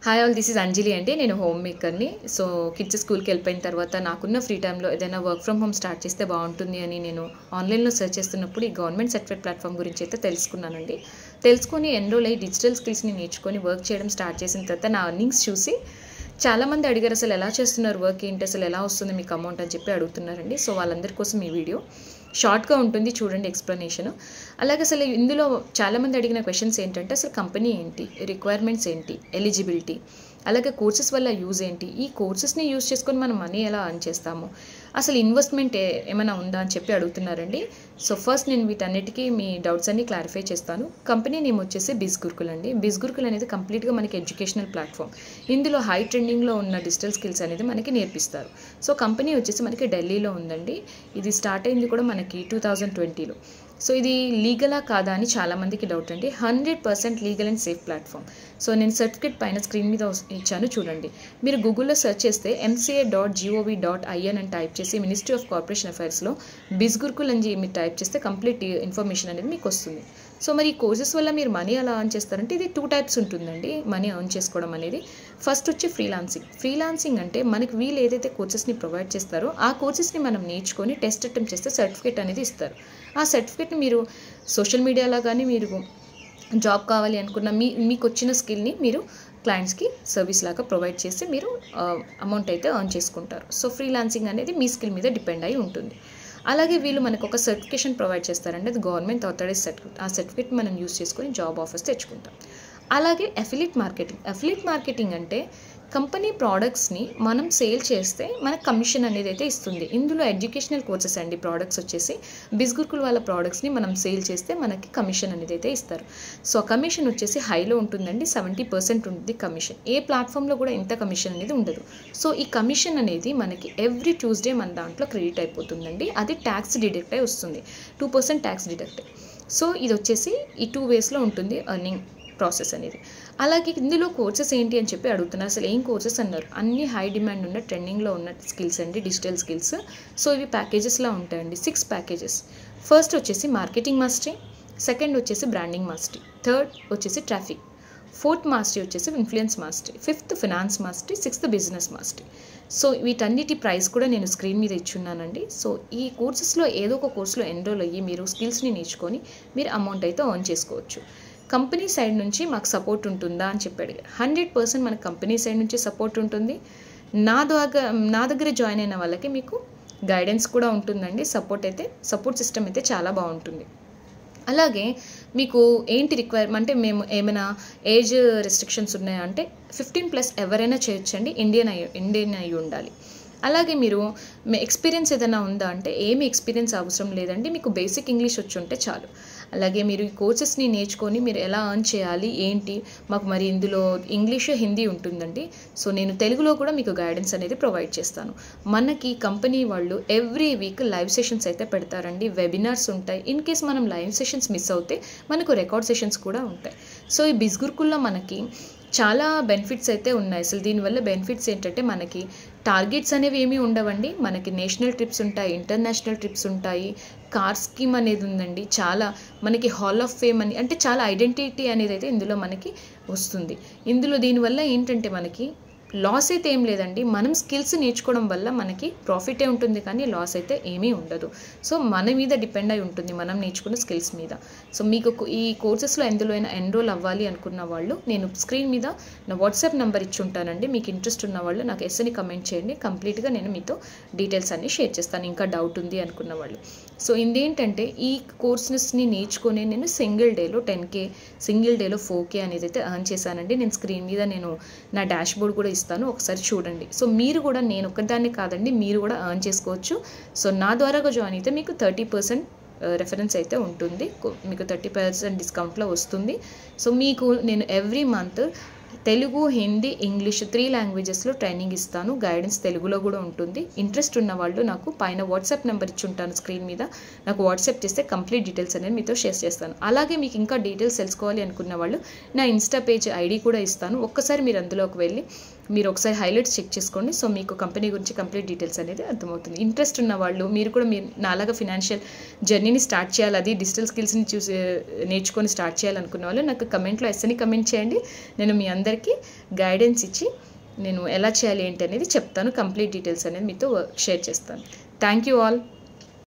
Hi all, this is అంజలి అండి. నేను home మేకర్ని. So kids స్కూల్కి వెళ్ళిపోయిన తర్వాత నాకున్న ఫ్రీ టైంలో ఏదైనా వర్క్ ఫ్రమ్ హోమ్ స్టార్ట్ చేస్తే బాగుంటుంది అని నేను ఆన్లైన్లో సెర్చ్ చేస్తున్నప్పుడు ఈ గవర్నమెంట్ సర్టిఫైడ్ ప్లాట్ఫామ్ గురించి అయితే తెలుసుకున్నానండి. తెలుసుకొని ఎన్రోల్ అయ్యి డిజిటల్ స్కిల్స్ని నేర్చుకొని వర్క్ చేయడం స్టార్ట్ చేసిన తర్వాత నా అర్నింగ్స్ చూసి చాలామంది అడిగారు, అసలు ఎలా చేస్తున్నారు, వర్క్ ఏంటి, అసలు ఎలా వస్తుంది మీకు అమౌంట్ అని చెప్పి అడుగుతున్నారండి. సో వాళ్ళందరి కోసం ఈ వీడియో షార్ట్గా ఉంటుంది, చూడండి ఎక్స్ప్లెనేషన్. అలాగే అసలు ఇందులో చాలామంది అడిగిన క్వశ్చన్స్ ఏంటంటే, అసలు కంపెనీ ఏంటి, రిక్వైర్మెంట్స్ ఏంటి, ఎలిజిబిలిటీ, అలాగే కోర్సెస్ వల్ల యూజ్ ఏంటి, ఈ కోర్సెస్ని యూజ్ చేసుకొని మనం మనీ ఎలా అర్న్ చేస్తాము, అసలు ఇన్వెస్ట్మెంట్ ఏమైనా ఉందా అని చెప్పి అడుగుతున్నారండి. సో ఫస్ట్ నేను వీటన్నిటికీ మీ డౌట్స్ అన్ని క్లారిఫై చేస్తాను. కంపెనీ నేమ్ వచ్చేసి బిజ్ గురుకుల్ అండి. బిజ్ గురుకుల్ అనేది కంప్లీట్గా మనకి ఎడ్యుకేషనల్ ప్లాట్ఫామ్. ఇందులో హై ట్రెండింగ్లో ఉన్న డిజిటల్ స్కిల్స్ అనేది మనకి నేర్పిస్తారు. సో కంపెనీ వచ్చేసి మనకి ఢిల్లీలో ఉందండి. ఇది స్టార్ట్ అయింది కూడా మనకి 2020లో. సో ఇది లీగలా కాదా అని చాలామందికి డౌట్ అండి. 100% legal and safe platform. So నేను సర్టిఫికేట్ పైన స్క్రీన్ మీద ఇచ్చాను చూడండి. మీరు గూగుల్లో సెర్చ్ చేస్తే mca.gov.in అని టైప్ చేసి మినిస్ట్రీ ఆఫ్ కార్పొరేషన్ అఫైర్స్లో బిజ్ గురుకుల్ అని మీరు టైప్ చేస్తే కంప్లీట్ ఇన్ఫర్మేషన్ అనేది మీకు వస్తుంది. సో మరి ఈ కోర్సెస్ వల్ల మీరు మనీ ఎలా ఎర్న్ చేస్తారంటే, ఇది 2 టైప్స్ ఉంటుందండి మనీ ఎర్న్ చేసుకోవడం అనేది. ఫస్ట్ వచ్చి ఫ్రీలాన్సింగ్ అంటే మనకి వీళ్ళు ఏదైతే కోర్సెస్ని ప్రొవైడ్ చేస్తారో ఆ కోర్సెస్ని మనం నేర్చుకొని టెస్ట్ అటెంప్ట్ చేస్తే సర్టిఫికేట్ అనేది ఇస్తారు. ఆ సర్టిఫికేట్ని మీరు సోషల్ మీడియాలో కానీ మీరు జాబ్ కావాలి అనుకున్న మీకు వచ్చిన స్కిల్ని మీరు క్లయింట్స్కి సర్వీస్ లాగా ప్రొవైడ్ చేసి మీరు అమౌంట్ అయితే ఎర్న్ చేసుకుంటారు. సో ఫ్రీలాన్సింగ్ అనేది మీ స్కిల్ మీద డిపెండ్ అయి ఉంటుంది. అలాగే వీళ్ళు మనకు ఒక సర్టిఫికేషన్ ప్రొవైడ్ చేస్తారండి, అది గవర్నమెంట్ ఆథరైజ్ సర్టిఫికేట్. ఆ సర్టిఫికేట్ మనం యూస్ చేసుకొని జాబ్ ఆఫర్స్ తెచ్చుకుంటాం. అలాగే అఫిలియేట్ మార్కెటింగ్ అంటే కంపెనీ ప్రోడక్ట్స్ని మనం సేల్ చేస్తే మనకు కమిషన్ అనేది అయితే ఇస్తుంది. ఇందులో ఎడ్యుకేషనల్ కోర్సెస్ అండి ప్రోడక్ట్స్ వచ్చేసి. బిజ్ గురుకుల్ వాళ్ళ ప్రోడక్ట్స్ని మనం సేల్ చేస్తే మనకి కమిషన్ అనేది అయితే ఇస్తారు. సో కమిషన్ వచ్చేసి హైలో ఉంటుందండి, 70% ఉంటుంది కమిషన్. ఏ ప్లాట్ఫామ్లో కూడా ఇంత కమిషన్ అనేది ఉండదు. సో ఈ కమిషన్ అనేది మనకి ఎవ్రీ ట్యూస్డే మన దాంట్లో క్రెడిట్ అయిపోతుందండి. అది ట్యాక్స్ డిడక్ట్ అయి వస్తుంది, 2% ట్యాక్స్ డిడక్ట్. సో ఇది వచ్చేసి ఈ 2 వేస్లో ఉంటుంది ఎర్నింగ్ ప్రాసెస్ అనేది. అలాగే ఇందులో కోర్సెస్ ఏంటి అని చెప్పి అడుగుతున్నారు. అసలు ఏం కోర్సెస్ అన్నారు, అన్ని హై డిమాండ్ ఉన్న ట్రెండింగ్లో ఉన్న స్కిల్స్ అండి, డిజిటల్ స్కిల్స్. సో ఇవి ప్యాకేజెస్లా ఉంటాయండి, 6 ప్యాకేజెస్. ఫస్ట్ వచ్చేసి మార్కెటింగ్ మాస్టరీ, సెకండ్ వచ్చేసి బ్రాండింగ్ మాస్టరీ, థర్డ్ వచ్చేసి ట్రాఫిక్, ఫోర్త్ మాస్టరీ వచ్చేసి influence mastery, fifth finance mastery, sixth business mastery. So వీటన్నిటి ప్రైస్ కూడా నేను స్క్రీన్ మీద ఇచ్చున్నానండి. సో ఈ కోర్సెస్లో ఏదో ఒక కోర్సులో ఎన్రోల్ అయ్యి మీరు స్కిల్స్ని నేర్చుకొని మీరు అమౌంట్ అయితే ఎర్న్ చేసుకోవచ్చు. కంపెనీ సైడ్ నుంచి మాకు సపోర్ట్ ఉంటుందా అని చెప్పి అడిగారు. 100% మనకు కంపెనీ సైడ్ నుంచి సపోర్ట్ ఉంటుంది. నా దగ్గర జాయిన్ అయిన వాళ్ళకి మీకు గైడెన్స్ కూడా ఉంటుందండి. సపోర్ట్ సిస్టమ్ అయితే చాలా బాగుంటుంది. అలాగే మీకు ఏంటి రిక్వైర్మెంట్ అంటే, మేము ఏమైనా ఏజ్ రెస్ట్రిక్షన్స్ ఉన్నాయా అంటే 15+ ఎవరైనా చేయొచ్చండి, ఇండియన్ అయి ఉండాలి. అలాగే మీరు ఎక్స్పీరియన్స్ ఏదైనా ఉందా అంటే ఏమి ఎక్స్పీరియన్స్ అవసరం లేదండి, మీకు బేసిక్ ఇంగ్లీష్ వచ్చి ఉంటే చాలు. అలాగే మీరు ఈ కోర్సెస్ని నేర్చుకొని మీరు ఎలా ఎర్న్ చేయాలి ఏంటి, మాకు మరి ఇందులో ఇంగ్లీష్ హిందీ ఉంటుందండి. సో నేను తెలుగులో కూడా మీకు గైడెన్స్ అనేది ప్రొవైడ్ చేస్తాను. మనకి కంపెనీ వాళ్ళు ఎవ్రీ వీక్ లైవ్ సెషన్స్ అయితే పెడతారండి, వెబినార్స్ ఉంటాయి. ఇన్ కేస్ మనం లైవ్ సెషన్స్ మిస్ అవుతే మనకు రికార్డ్ సెషన్స్ కూడా ఉంటాయి. సో ఈ బిజ్ గురుకుల్లో మనకి చాలా బెనిఫిట్స్ అయితే ఉన్నాయి. అసలు దీనివల్ల బెనిఫిట్స్ ఏంటంటే, మనకి టార్గెట్స్ అనేవి ఏమీ ఉండవండి. మనకి నేషనల్ ట్రిప్స్ ఉంటాయి, ఇంటర్నేషనల్ ట్రిప్స్ ఉంటాయి, కార్ స్కీమ్ అనేది ఉందండి, చాలా మనకి హాల్ ఆఫ్ ఫేమ్ అని, అంటే చాలా ఐడెంటిటీ అనేది అయితే ఇందులో మనకి వస్తుంది. ఇందులో దీనివల్ల ఏంటంటే మనకి లాస్ అయితే ఏం లేదండి. మనం స్కిల్స్ నేర్చుకోవడం వల్ల మనకి ప్రాఫిటే ఉంటుంది, కానీ లాస్ అయితే ఏమీ ఉండదు. సో మన మీద డిపెండ్ అయి ఉంటుంది, మనం నేర్చుకున్న స్కిల్స్ మీద. సో మీకు ఈ కోర్సెస్లో ఎందులో అయినా ఎన్రోల్ అవ్వాలి అనుకున్న వాళ్ళు నేను స్క్రీన్ మీద నా వాట్సాప్ నెంబర్ ఇచ్చి ఉంటానండి. మీకు ఇంట్రెస్ట్ ఉన్న వాళ్ళు నాకు ఎస్ని కమెంట్ చేయండి, కంప్లీట్గా నేను మీతో డీటెయిల్స్ అన్నీ షేర్ చేస్తాను, ఇంకా డౌట్ ఉంది అనుకున్న వాళ్ళు. సో ఇదేంటంటే, ఈ కోర్సెస్ని నేర్చుకొని నేను సింగిల్ డేలో 10K, సింగిల్ డేలో 4K అనేది అయితే ఎర్న్ చేశానండి. నేను స్క్రీన్ మీద నేను నా డాష్ బోర్డ్ కూడా ఇస్తాను, ఒకసారి చూడండి. సో మీరు కూడా, నేను ఒక్కదాన్ని కాదండి, మీరు కూడా ఎర్న్ చేసుకోవచ్చు. సో నా ద్వారాగా జాయిన్ అయితే మీకు 30% రెఫరెన్స్ అయితే ఉంటుంది, మీకు 30% డిస్కౌంట్లో వస్తుంది. సో మీకు నేను every month Telugu, Hindi, English 3 లాంగ్వేజెస్లో ట్రైనింగ్ ఇస్తాను. గైడెన్స్ తెలుగులో కూడా ఉంటుంది. ఇంట్రెస్ట్ ఉన్న వాళ్ళు నాకు పైన వాట్సాప్ నెంబర్ ఇచ్చి ఉంటాను స్క్రీన్ మీద, నాకు వాట్సాప్ చేస్తే కంప్లీట్ డీటెయిల్స్ అనేది మీతో షేర్ చేస్తాను. అలాగే మీకు ఇంకా డీటెయిల్స్ తెలుసుకోవాలి అనుకున్న వాళ్ళు నా ఇన్స్టా పేజ్ ఐడి కూడా ఇస్తాను. ఒక్కసారి మీరు అందులోకి వెళ్ళి మీరు ఒకసారి హైలైట్స్ చెక్ చేసుకోండి. సో మీకు కంపెనీ గురించి కంప్లీట్ డీటెయిల్స్ అనేది అర్థమవుతుంది. ఇంట్రెస్ట్ ఉన్న వాళ్ళు, మీరు కూడా మీరు నాలాగా ఫినాన్షియల్ జర్నీని స్టార్ట్ చేయాలి, అది డిజిటల్ స్కిల్స్ని నేర్చుకొని స్టార్ట్ చేయాలనుకున్న వాళ్ళు నాకు కమెంట్లో ఎస్ని కమెంట్ చేయండి. నేను మీ అందరికీ గైడెన్స్ ఇచ్చి నేను ఎలా చేయాలి ఏంటి అనేది చెప్తాను. కంప్లీట్ డీటెయిల్స్ అనేది మీతో షేర్ చేస్తాను. Thank you all.